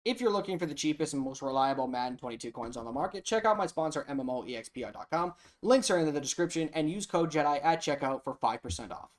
If you're looking for the cheapest and most reliable Madden 22 coins on the market, check out my sponsor, MMOEXPR.com. Links are in the description, and use code JEDI at checkout for 5% off.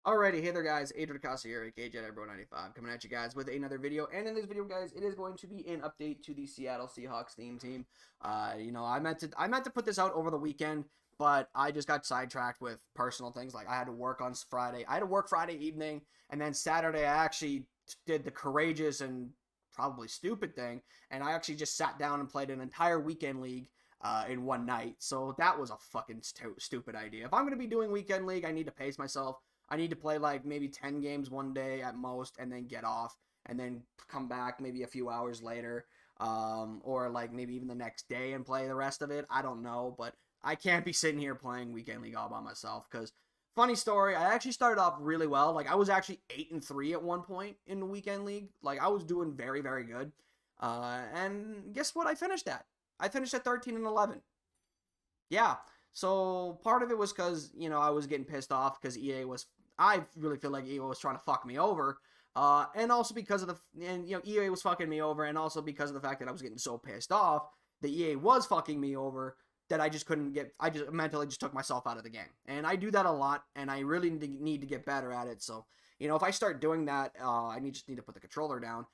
Alrighty, hey there guys, Adrian Casa here, aka JediBro95, coming at you guys with another video, and in this video guys, it is going to be an update to the Seattle Seahawks theme team. I meant to put this out over the weekend, but I just got sidetracked with personal things. Like I had to work on Friday, Friday evening, and then Saturday I actually did the courageous and probably stupid thing, and I actually just sat down and played an entire weekend league in one night. So that was a fucking stupid idea. If I'm going to be doing weekend league, I need to pace myself. I need to play like maybe 10 games one day at most and then get off and then come back maybe a few hours later, or like maybe even the next day and play the rest of it. I don't know, but I can't be sitting here playing weekend league all by myself because funny story, I actually started off really well. Like I was actually 8-3 at one point in the weekend league. Like I was doing very, very good. And guess what I finished at? I finished at 13-11. Yeah. So part of it was because, I was getting pissed off because I really feel like EA was trying to fuck me over. And also because of EA was fucking me over, and also because of the fact that I was getting so pissed off that EA was fucking me over that I just mentally just took myself out of the game. And I do that a lot, and I really need to get better at it. So, if I start doing that, I just need to put the controller down.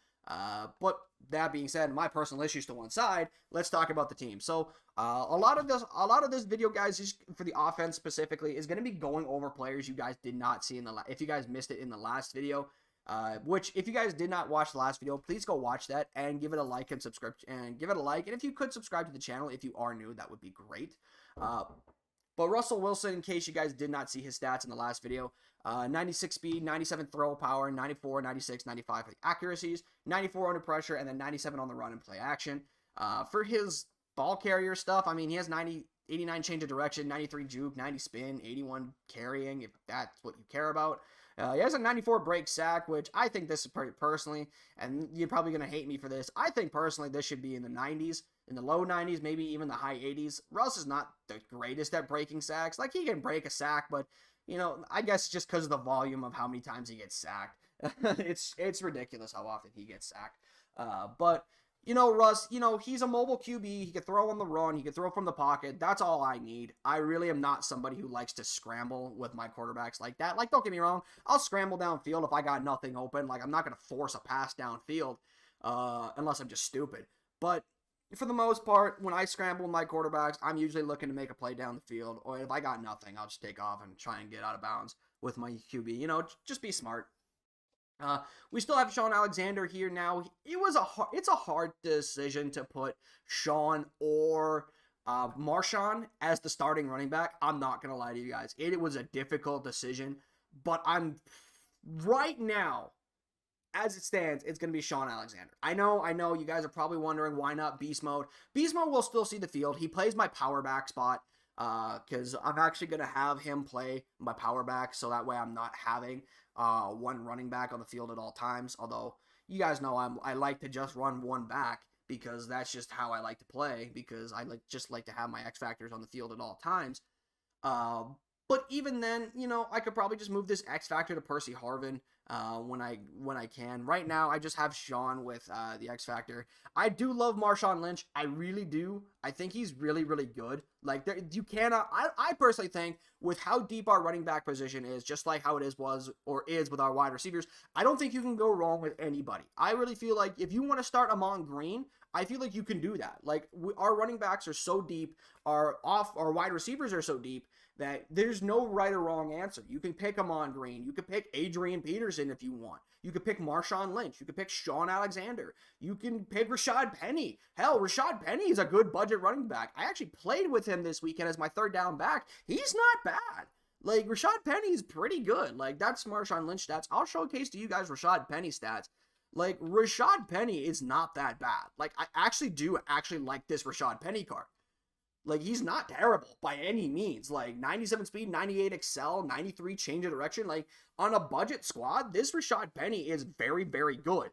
But that being said, my personal issues to one side, let's talk about the team. So, a lot of this video, guys, is for the offense specifically, is going to be going over players you guys did not see if you guys missed it in the last video. Which, if you guys did not watch the last video, please go watch that and give it a like and subscribe and give it a like. And if you could subscribe to the channel, if you are new, that would be great. But Russell Wilson, in case you guys did not see his stats in the last video, 96 speed, 97 throw power, 94, 96, 95 for the accuracies, 94 under pressure, and then 97 on the run and play action. For his ball carrier stuff, I mean, he has 89 change of direction, 93 juke, 90 spin, 81 carrying, if that's what you care about. He has a 94 break sack, which I think this is pretty personally, and you're probably going to hate me for this, I think personally this should be in the 90s, in the low 90s, maybe even the high 80s. Russ is not the greatest at breaking sacks. Like, he can break a sack, but, I guess just because of the volume of how many times he gets sacked. it's ridiculous how often he gets sacked. But, Russ, he's a mobile QB. He can throw on the run. He can throw from the pocket. That's all I need. I really am not somebody who likes to scramble with my quarterbacks like that. Like, don't get me wrong. I'll scramble downfield if I got nothing open. Like, I'm not going to force a pass downfield unless I'm just stupid. But for the most part, when I scramble with my quarterbacks, I'm usually looking to make a play down the field. Or if I got nothing, I'll just take off and try and get out of bounds with my QB. Just be smart. We still have Shawn Alexander here now. It's a hard decision to put Shawn or Marshawn as the starting running back. I'm not going to lie to you guys. It was a difficult decision, but right now, as it stands, it's going to be Shawn Alexander. I know, you guys are probably wondering why not Beast Mode. Beast Mode will still see the field. He plays my power back spot because I'm actually going to have him play my power back, so that way I'm not having one running back on the field at all times. Although, you guys know I like to just run one back because that's just how I like to play, because I just like to have my X Factors on the field at all times. But even then, I could probably just move this X Factor to Percy Harvin. when I can. Right now, I just have Shawn with the X Factor. I do love Marshawn Lynch. I really do. I think he's really, really good. Like, you cannot. I personally think with how deep our running back position is, just like how it is with our wide receivers, I don't think you can go wrong with anybody. I really feel like if you want to start Amon Green, I feel like you can do that. Like, our running backs are so deep, our wide receivers are so deep that there's no right or wrong answer. You can pick Amon Green. You can pick Adrian Peterson if you want. You could pick Marshawn Lynch. You could pick Shawn Alexander. You can pick Rashad Penny. Hell, Rashad Penny is a good budget running back. I actually played with him this weekend as my third down back. He's not bad. Like, Rashad Penny's pretty good. Like, that's Marshawn Lynch stats. I'll showcase to you guys Rashad Penny stats. Like, Rashad Penny is not that bad. Like, I actually like this Rashad Penny card. Like, he's not terrible by any means. Like, 97 speed, 98 excel, 93 change of direction. Like, on a budget squad, this Rashad Penny is very, very good.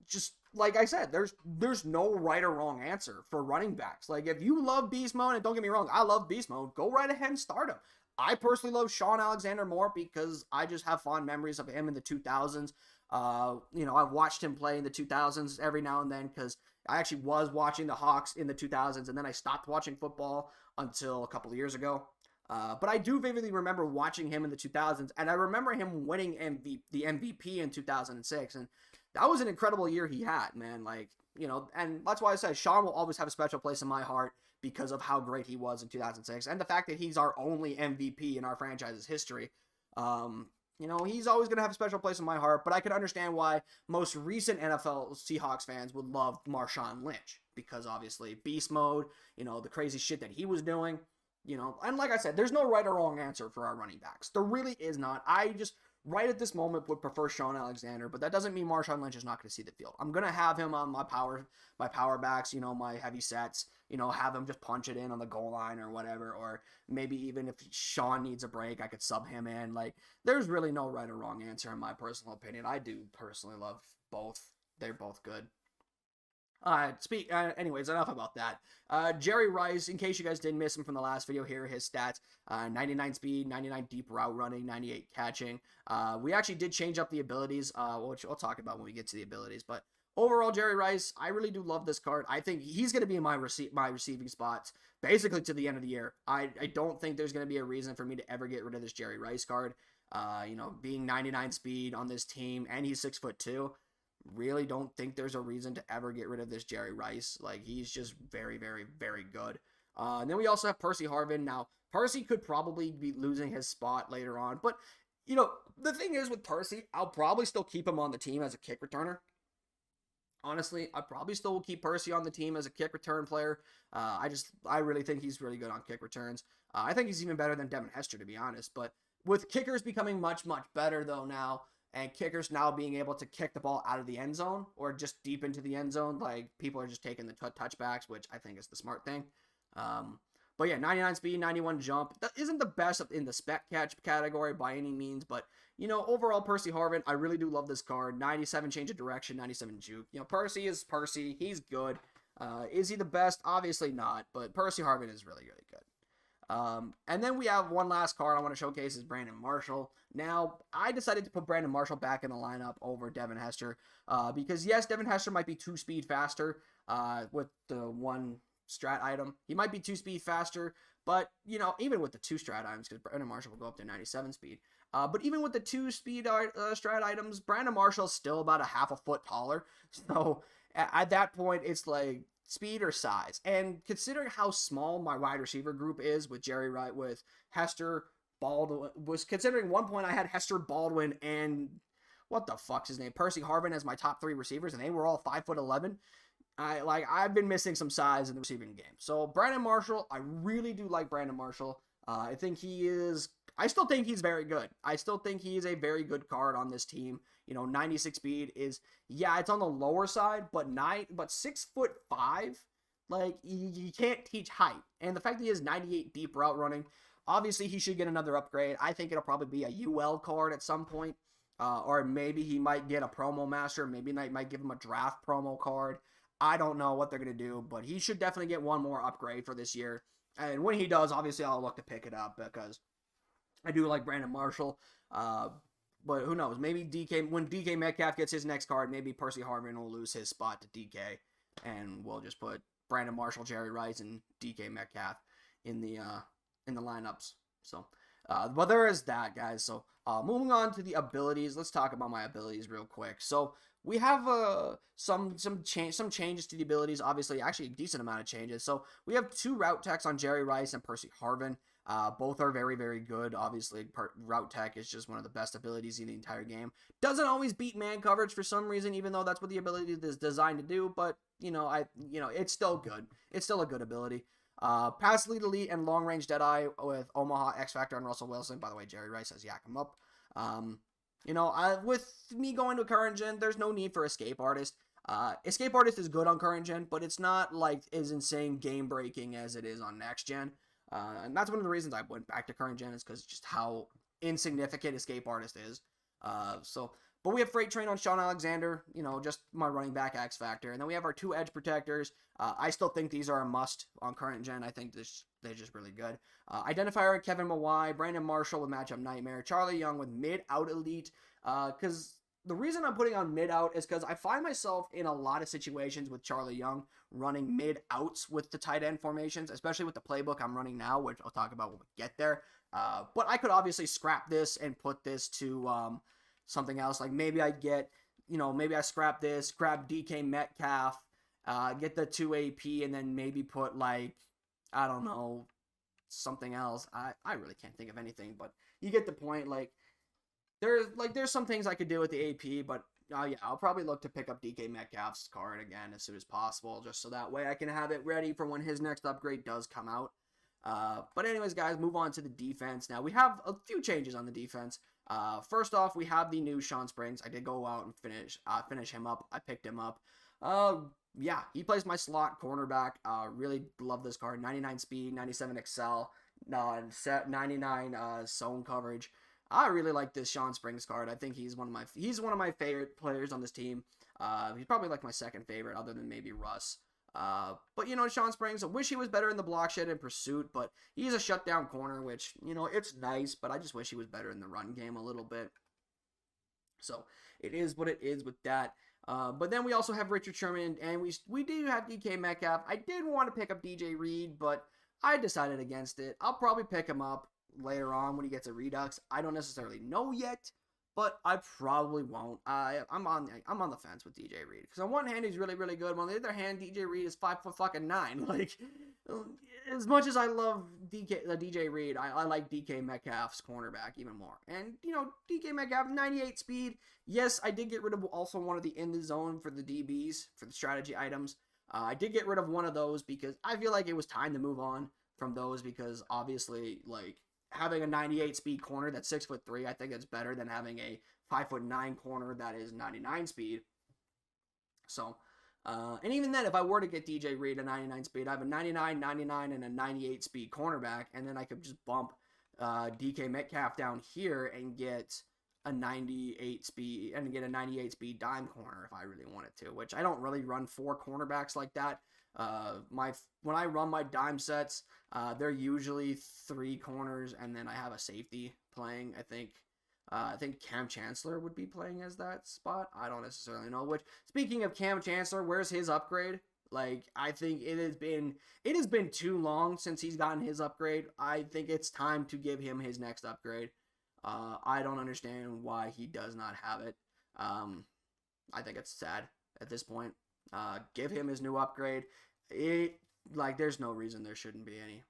Just like I said, there's no right or wrong answer for running backs. Like, if you love beast mode, and don't get me wrong, I love beast mode, go right ahead and start him. I personally love Shawn Alexander more because I just have fond memories of him in the 2000s. I've watched him play in the 2000s every now and then because I actually was watching the Hawks in the 2000s, and then I stopped watching football until a couple of years ago. But I do vividly remember watching him in the 2000s, and I remember him winning the MVP in 2006, and that was an incredible year he had, man. Like, and that's why I say Shawn will always have a special place in my heart because of how great he was in 2006, and the fact that he's our only MVP in our franchise's history. He's always going to have a special place in my heart, but I can understand why most recent NFL Seahawks fans would love Marshawn Lynch because obviously beast mode, the crazy shit that he was doing, and like I said, there's no right or wrong answer for our running backs. There really is not. I just right at this moment would prefer Shawn Alexander, but that doesn't mean Marshawn Lynch is not going to see the field. I'm going to have him on my power backs, my heavy sets, have him just punch it in on the goal line or whatever, or maybe even if Shawn needs a break, I could sub him in. Like, there's really no right or wrong answer in my personal opinion. I do personally love both. They're both good. Anyways, enough about that. Jerry Rice, in case you guys didn't miss him from the last video, here are his stats. 99 speed, 99 deep route running, 98 catching. We actually did change up the abilities, which we'll talk about when we get to the abilities, but overall, Jerry Rice, I really do love this card. I think he's going to be in my receiving spots basically to the end of the year. I don't think there's going to be a reason for me to ever get rid of this Jerry Rice card. Being 99 speed on this team, and he's 6'2", really don't think there's a reason to ever get rid of this Jerry Rice. Like, he's just very, very, very good. And then we also have Percy Harvin. Now, Percy could probably be losing his spot later on, but the thing is with Percy, I'll probably still keep him on the team as a kick returner. Honestly, I probably still will keep Percy on the team as a kick return player. I really think he's really good on kick returns. I think he's even better than Devin Hester, to be honest. But with kickers becoming much, much better, though, now, and kickers now being able to kick the ball out of the end zone or just deep into the end zone, like, people are just taking the touchbacks, which I think is the smart thing. But yeah, 99 speed, 91 jump. That isn't the best in the spec catch category by any means, but, overall, Percy Harvin, I really do love this card. 97 change of direction, 97 juke. Percy is Percy. He's good. Is he the best? Obviously not, but Percy Harvin is really, really good. And then we have one last card I want to showcase is Brandon Marshall. Now, I decided to put Brandon Marshall back in the lineup over Devin Hester because, yes, Devin Hester might be 2 speed faster with the one strat item. He might be 2 speed faster, but, even with the 2 strat items, because Brandon Marshall will go up to 97 speed. But even with the 2 speed strat items, Brandon Marshall's still about a half a foot taller. So at that point, it's like speed or size. And considering how small my wide receiver group is with Jerry Wright, with Hester, Baldwin, was considering one point I had Hester, Baldwin, and what the fuck's his name? Percy Harvin as my top 3 receivers, and they were all 5'11". I've been missing some size in the receiving game. So Brandon Marshall, I really do like Brandon Marshall. I still think he's very good. I still think he is a very good card on this team. 96 speed is, it's on the lower side, but 6'5", like, you can't teach height. And the fact that he has 98 deep route running, obviously he should get another upgrade. I think it'll probably be a UL card at some point. Or maybe he might get a promo master. Maybe they might give him a draft promo card. I don't know what they're going to do, but he should definitely get one more upgrade for this year. And when he does, obviously I'll look to pick it up because I do like Brandon Marshall. But who knows? Maybe when DK Metcalf gets his next card, maybe Percy Harvin will lose his spot to DK, and we'll just put Brandon Marshall, Jerry Rice, and DK Metcalf in the lineups. So, but there is that, guys. So, moving on to the abilities, let's talk about my abilities real quick. So, we have some changes to the abilities. Obviously, actually a decent amount of changes. So, we have 2 route techs on Jerry Rice and Percy Harvin. Both are very, very good. Obviously, route tech is just one of the best abilities in the entire game. Doesn't always beat man coverage for some reason, even though that's what the ability is designed to do. But it's still good. It's still a good ability. Pass lead elite and long range Deadeye with Omaha, X Factor, and Russell Wilson. By the way, Jerry Rice says yak him up. With me going to current gen, there's no need for Escape Artist. Escape Artist is good on current gen, but it's not like as insane game breaking as it is on next gen. And that's one of the reasons I went back to current gen, is because just how insignificant Escape Artist is. But we have Freight Train on Shawn Alexander, just my running back X Factor. And then we have our 2 edge protectors. I still think these are a must on current gen. I think they're just really good. Identifier, Kevin Mawai, Brandon Marshall with Matchup Nightmare, Charlie Young with mid-out elite. Because the reason I'm putting on mid-out is because I find myself in a lot of situations with Charlie Young running mid-outs with the tight end formations, especially with the playbook I'm running now, which I'll talk about when we get there. But I could obviously scrap this and put this to something else. Like maybe I scrap this, grab DK Metcalf, get the 2 AP, and then maybe put I don't know, something else. I really can't think of anything, but you get the point. There's some things I could do with the AP, but I'll probably look to pick up DK Metcalf's card again as soon as possible, just so that way I can have it ready for when his next upgrade does come out. But anyways, guys, move on to the defense. Now, we have a few changes on the defense. First off, we have the new Shawn Springs. I did go out and finish him up. I picked him up. He plays my slot cornerback. Really love this card. 99 speed, 97 excel, 99 zone coverage. I really like this Shawn Springs card. I think he's one of my favorite players on this team. He's probably like my second favorite, other than maybe Russ. But Shawn Springs, I wish he was better in the block shed and pursuit, but he's a shutdown corner, which, it's nice, but I just wish he was better in the run game a little bit. So it is what it is with that. But then we also have Richard Sherman, and we do have DK Metcalf. I did want to pick up DJ Reed, but I decided against it. I'll probably pick him up later on when he gets a redux. I don't necessarily know yet, but I probably won't. I'm on the fence with DJ Reed, because on one hand he's really, really good. On the other hand, DJ Reed is 5'9". Like, as much as I love DJ Reed, I like DK Metcalf's cornerback even more. And DK Metcalf 98 speed. Yes, I did get rid of also one of the in the zone for the DBs for the strategy items. I did get rid of one of those because I feel like it was time to move on from those, because obviously having a 98 speed corner that's 6'3", I think it's better than having a 5'9" corner that is 99 speed. So, and even then, if I were to get DJ Reed a 99 speed, I have a 99, 99, and a 98 speed cornerback, and then I could just bump DK Metcalf down here and get a 98 speed dime corner if I really wanted to, which I don't really run 4 cornerbacks like that. When I run my dime sets, they're usually 3 corners, and then I have a safety playing. I think Cam Chancellor would be playing as that spot. I don't necessarily know which. Speaking of Cam Chancellor, where's his upgrade? I think it has been too long since he's gotten his upgrade. I think it's time to give him his next upgrade. I don't understand why he does not have it. I think it's sad at this point. Give him his new upgrade. There's no reason there shouldn't be any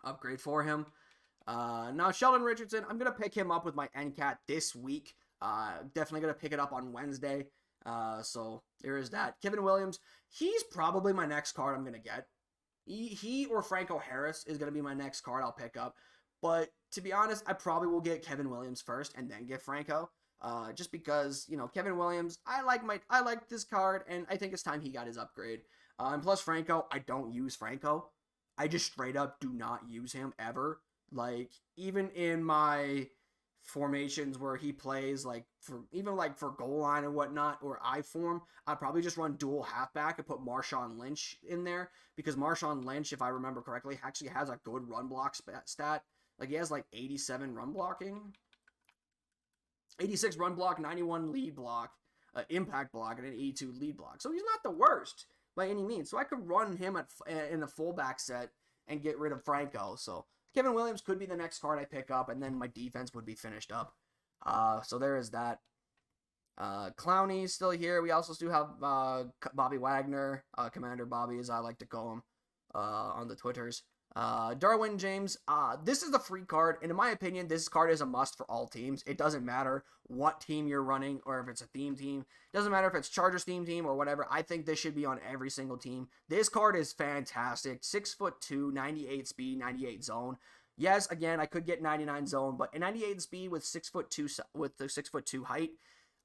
upgrade for him. Now, Sheldon Richardson, I'm going to pick him up with my NCAT this week. Definitely going to pick it up on Wednesday. So there is that. Kevin Williams, he's probably my next card I'm going to get. He or Franco Harris is going to be my next card I'll pick up. But to be honest, I probably will get Kevin Williams first and then get Franco. Just because, Kevin Williams, I like this card, and I think it's time he got his upgrade. And plus Franco, I don't use Franco. I just straight up do not use him ever. Even in my formations where he plays, for goal line and whatnot, or I form, I'd probably just run dual halfback and put Marshawn Lynch in there, because Marshawn Lynch, if I remember correctly, actually has a good run block stat. He has 87 run blocking. 86 run block, 91 lead block, impact block, and an 82 lead block. So he's not the worst by any means. So I could run him in the fullback set and get rid of Franco. So Kevin Williams could be the next card I pick up, and then my defense would be finished up. So there is that. Clowney's still here. We also do have Bobby Wagner, Commander Bobby, as I like to call him on the Twitters. Darwin James, this is the free card, and in my opinion, this card is a must for all teams. It doesn't matter what team you're running, or if it's a theme team. It doesn't matter if it's Chargers theme team or whatever. I think this should be on every single team. This card is fantastic. 6'2", 98 speed, 98 zone. Yes, again, I could get 99 zone, but a 98 speed with 6'2", with the 6'2" height,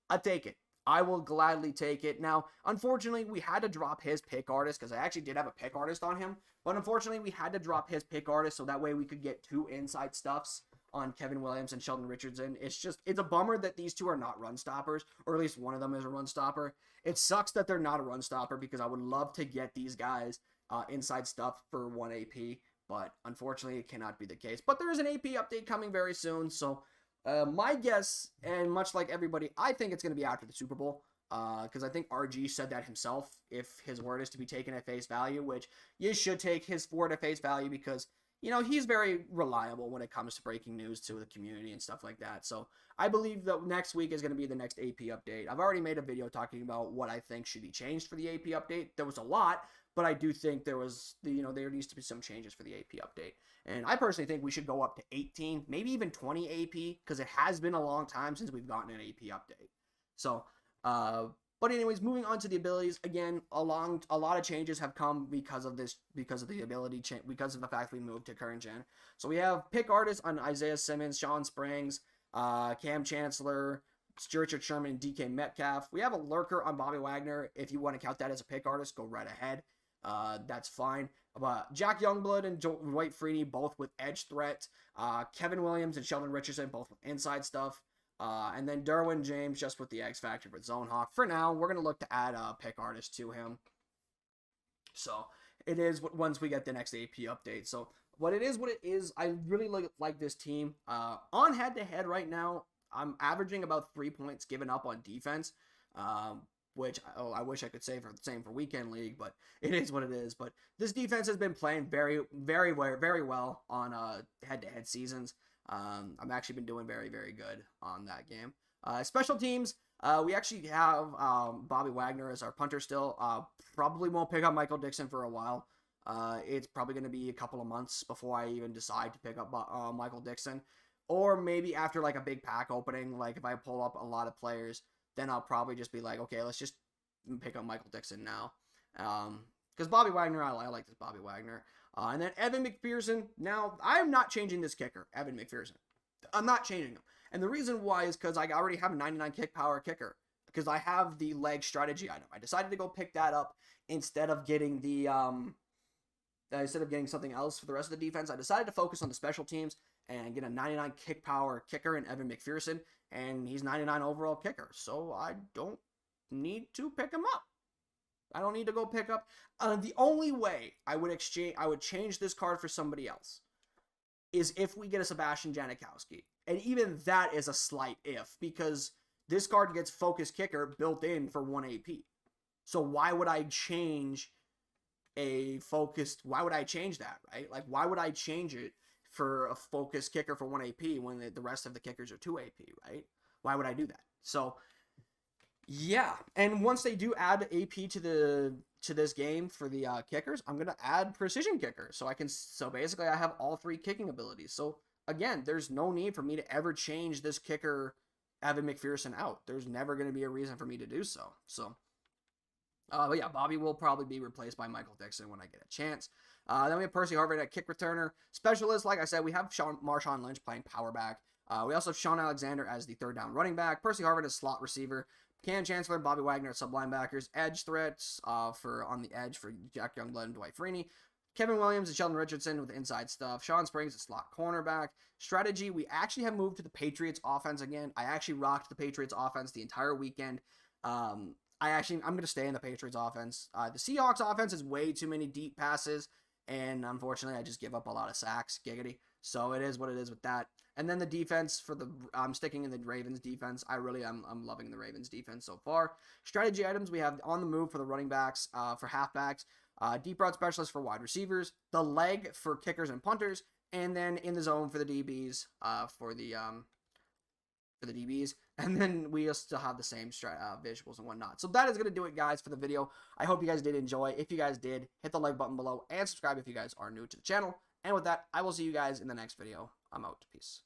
I'd take it. I will gladly take it. Now, unfortunately, we had to drop his pick artist because I actually did have a pick artist on him. But unfortunately, we had to drop his pick artist so that way we could get 2 inside stuffs on Kevin Williams and Sheldon Richardson. It's a bummer that these two are not run stoppers, or at least one of them is a run stopper. It sucks that they're not a run stopper because I would love to get these guys inside stuff for 1 AP. But unfortunately, it cannot be the case. But there is an AP update coming very soon, so my guess, and much like everybody, I think it's going to be after the Super Bowl, because I think RG said that himself, if his word is to be taken at face value, which you should take his word at face value because, you know, he's very reliable when it comes to breaking news to the community and stuff like that. So I believe that next week is going to be the next AP update. I've already made a video talking about what I think should be changed for the AP update. There was a lot, but I do think there needs to be some changes for the AP update. And I personally think we should go up to 18, maybe even 20 AP, because it has been a long time since we've gotten an AP update. So, but anyways, moving on to the abilities, again, a lot of changes have come because of the ability change, because of the fact we moved to current gen. So we have pick artists on Isaiah Simmons, Shawn Springs, Cam Chancellor, Richard Sherman, and DK Metcalf. We have a lurker on Bobby Wagner. If you want to count that as a pick artist, go right ahead. That's fine. But Jack Youngblood and Dwight Freeney, both with edge threat. Kevin Williams and Sheldon Richardson, both with inside stuff. And then Darwin James, just with the X Factor with Zone Hawk. For now, we're going to look to add a pick artist to him. So, it is once we get the next AP update. So, what it is. I really like this team. On head-to-head right now, I'm averaging about 3 points given up on defense. Which I wish I could say for the same for Weekend League, but it is what it is. But this defense has been playing very, very, very well on head-to-head seasons. I've actually been doing very, very good on that game. Special teams, we actually have Bobby Wagner as our punter still. Probably won't pick up Michael Dixon for a while. It's probably going to be a couple of months before I even decide to pick up Michael Dixon. Or maybe after like a big pack opening, like if I pull up a lot of players, then I'll probably just be like, okay, let's just pick up Michael Dixon now. Because Bobby Wagner, I like this Bobby Wagner. And then Evan McPherson. Now, I'm not changing this kicker, Evan McPherson. I'm not changing him. And the reason why is because I already have a 99 kick power kicker. Because I have the leg strategy item. I decided to go pick that up instead of getting something else for the rest of the defense. I decided to focus on the special teams and get a 99 kick power kicker in Evan McPherson. And he's 99 overall kicker. So I don't need to pick him up. I don't need to go pick up. The only way I would change this card for somebody else is if we get a Sebastian Janikowski. And even that is a slight if, because this card gets focus kicker built in for 1 AP. So why would I change why would I change that, right? Like, why would I change it for a focus kicker for 1 AP when the rest of the kickers are 2 AP, right? Why would I do that? So, yeah. And once they do add AP to this game for the kickers, I'm going to add precision kicker. So basically I have all 3 kicking abilities. So again, there's no need for me to ever change this kicker, Evan McPherson, out. There's never going to be a reason for me to do so. So, but yeah, Bobby will probably be replaced by Michael Dixon when I get a chance. Then we have Percy Harvin at kick returner. Specialist, like I said, we have Marshawn Lynch playing power back. We also have Shawn Alexander as the 3rd down running back. Percy Harvin as slot receiver. Cam Chancellor and Bobby Wagner at sub linebackers. Edge threats on the edge for Jack Youngblood and Dwight Freeney. Kevin Williams and Sheldon Richardson with inside stuff. Shawn Springs at slot cornerback. Strategy, we actually have moved to the Patriots offense again. I actually rocked the Patriots offense the entire weekend. I'm going to stay in the Patriots offense. The Seahawks offense is way too many deep passes. and unfortunately, I just give up a lot of sacks. Giggity. So it is what it is with that. And then the defense for the I'm sticking in the Ravens defense. I'm loving the Ravens defense so far. Strategy items we have on the move for the running backs, for halfbacks, deep route specialists for wide receivers, the leg for kickers and punters, and then in the zone for the DBs, and then we still have the same visuals and whatnot. So that is going to do it, guys, for the video. I hope you guys did enjoy. If you guys did, hit the like button below and subscribe if you guys are new to the channel. And with that, I will see you guys in the next video. I'm out. Peace.